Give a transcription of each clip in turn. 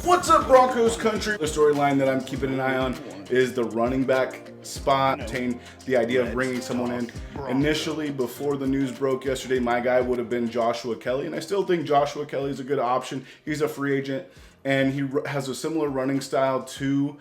What's up, Broncos country? The storyline that I'm keeping an eye on is the running back spot. The idea of bringing someone in. Initially, before the news broke yesterday, my guy would have been Joshua Kelly, and I still think Joshua Kelly is a good option. He's a free agent, and he has a similar running style to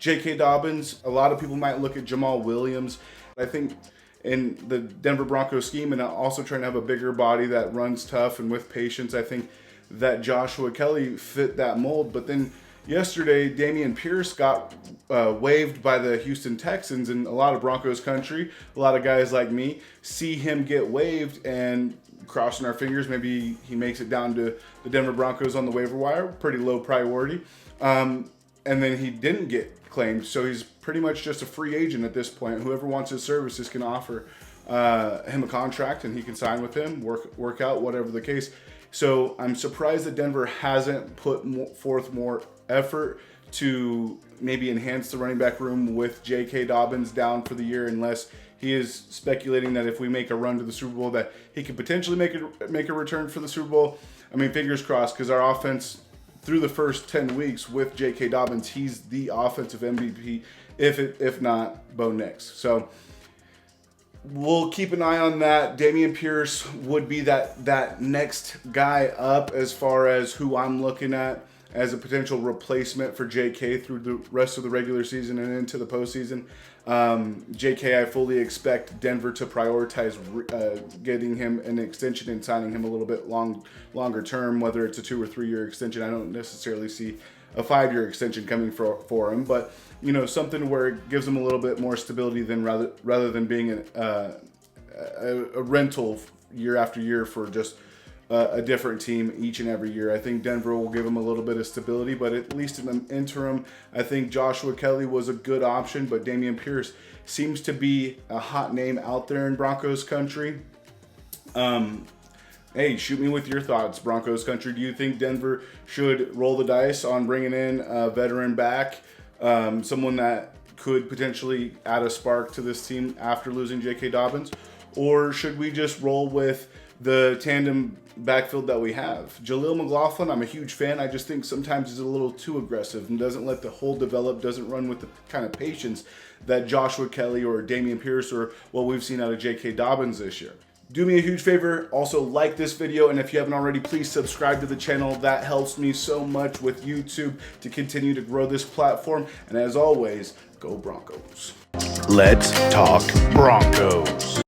JK Dobbins. A lot of people might look at Jamal Williams. I think in the Denver Broncos scheme, and also trying to have a bigger body that runs tough and with patience, I think that Joshua Kelly fit that mold. But then yesterday, Dameon Pierce got waived by the Houston Texans, and a lot of Broncos country, a lot of guys like me, see him get waived and crossing our fingers. Maybe he makes it down to the Denver Broncos on the waiver wire, pretty low priority. And then he didn't get claimed, so he's pretty much just a free agent at this point. Whoever wants his services can offer him a contract, and he can sign with him, work out, whatever the case. So I'm surprised that Denver hasn't put forth more effort to maybe enhance the running back room with JK Dobbins down for the year, unless he is speculating that if we make a run to the Super Bowl that he could potentially make a return for the Super Bowl. I mean, fingers crossed, because our offense through the first 10 weeks with JK Dobbins, he's the offensive MVP, if not Bo Nix. So we'll keep an eye on that. Dameon Pierce would be that next guy up as far as who I'm looking at as a potential replacement for JK through the rest of the regular season and into the postseason. JK, I fully expect Denver to prioritize getting him an extension and signing him a little bit longer term, whether it's a 2 or 3 year extension. I don't necessarily see a 5-year extension coming for him, but you know, something where it gives him a little bit more stability than rather than being a rental year after year for just a different team each and every year. I think Denver will give him a little bit of stability, but at least in the interim, I think Joshua Kelly was a good option, but Dameon Pierce seems to be a hot name out there in Broncos country. Hey, shoot me with your thoughts, Broncos country. Do you think Denver should roll the dice on bringing in a veteran back, someone that could potentially add a spark to this team after losing JK Dobbins? Or should we just roll with the tandem backfield that we have? Jaleel McLaughlin, I'm a huge fan. I just think sometimes he's a little too aggressive and doesn't let the hole develop, doesn't run with the kind of patience that Joshua Kelly or Dameon Pierce or what we've seen out of JK Dobbins this year. Do me a huge favor, also like this video, and if you haven't already, please subscribe to the channel. That helps me so much with YouTube to continue to grow this platform. And as always, go Broncos. Let's talk Broncos.